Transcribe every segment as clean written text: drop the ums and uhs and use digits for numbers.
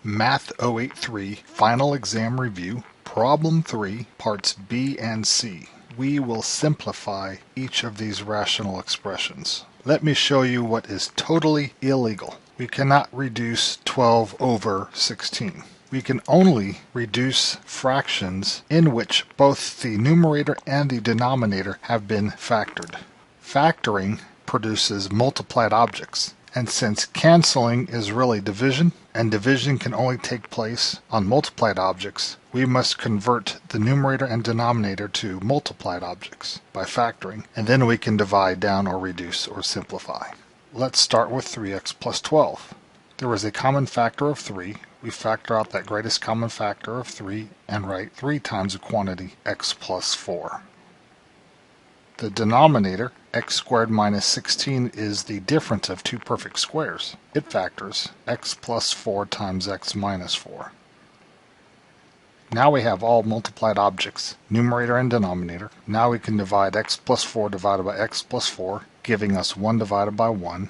Math 083 Final Exam Review, Problem 3, Parts B and C. We will simplify each of these rational expressions. Let me show you what is totally illegal. We cannot reduce 12 over 16. We can only reduce fractions in which both the numerator and the denominator have been factored. Factoring produces multiplied objects. And since canceling is really division, and division can only take place on multiplied objects, we must convert the numerator and denominator to multiplied objects by factoring, and then we can divide down or reduce or simplify. Let's start with 3x plus 12. There is a common factor of 3. We factor out that greatest common factor of 3 and write 3 times the quantity x plus 4. The denominator, x squared minus 16, is the difference of two perfect squares. It factors x plus 4 times x minus 4. Now we have all multiplied objects, numerator and denominator. Now we can divide x plus 4 divided by x plus 4, giving us 1 divided by 1.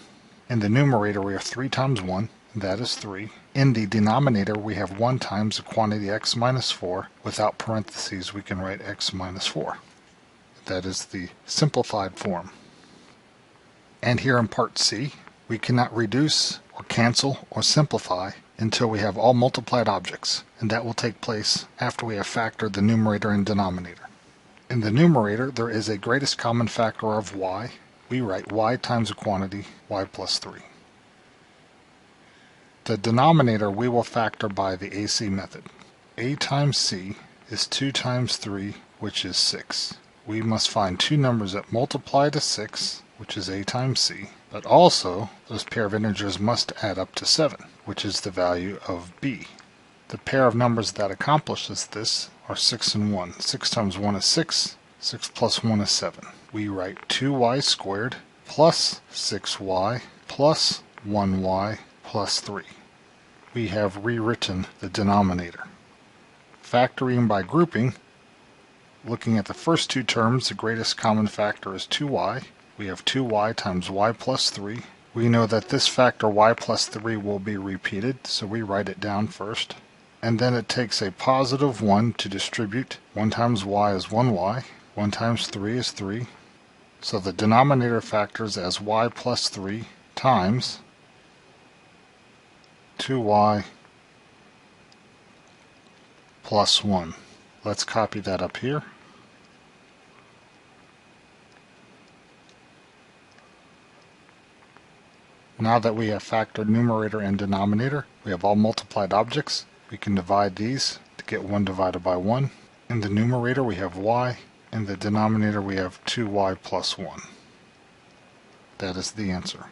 In the numerator we have 3 times 1, that is 3. In the denominator we have 1 times the quantity x minus 4. Without parentheses we can write x minus 4. That is the simplified form. And here in part C, we cannot reduce or cancel or simplify until we have all multiplied objects, and that will take place after we have factored the numerator and denominator. In the numerator, there is a greatest common factor of y. We write y times the quantity y plus 3. The denominator we will factor by the AC method. A times c is 2 times 3, which is 6. We must find two numbers that multiply to 6, which is a times c, but also those pair of integers must add up to 7, which is the value of b. The pair of numbers that accomplishes this are 6 and 1. 6 times 1 is 6, 6 plus 1 is 7. We write 2y squared plus 6y plus 1y plus 3. We have rewritten the denominator. Factoring by grouping, looking at the first two terms, the greatest common factor is 2y. We have 2y times y plus 3. We know that this factor y plus 3 will be repeated, so we write it down first. And then it takes a positive 1 to distribute. 1 times y is 1y. 1 times 3 is 3. So the denominator factors as y plus 3 times 2y plus 1. Let's copy that up here. Now that we have factored numerator and denominator, we have all multiplied objects. We can divide these to get 1 divided by 1. In the numerator we have y. In the denominator we have 2y plus 1. That is the answer.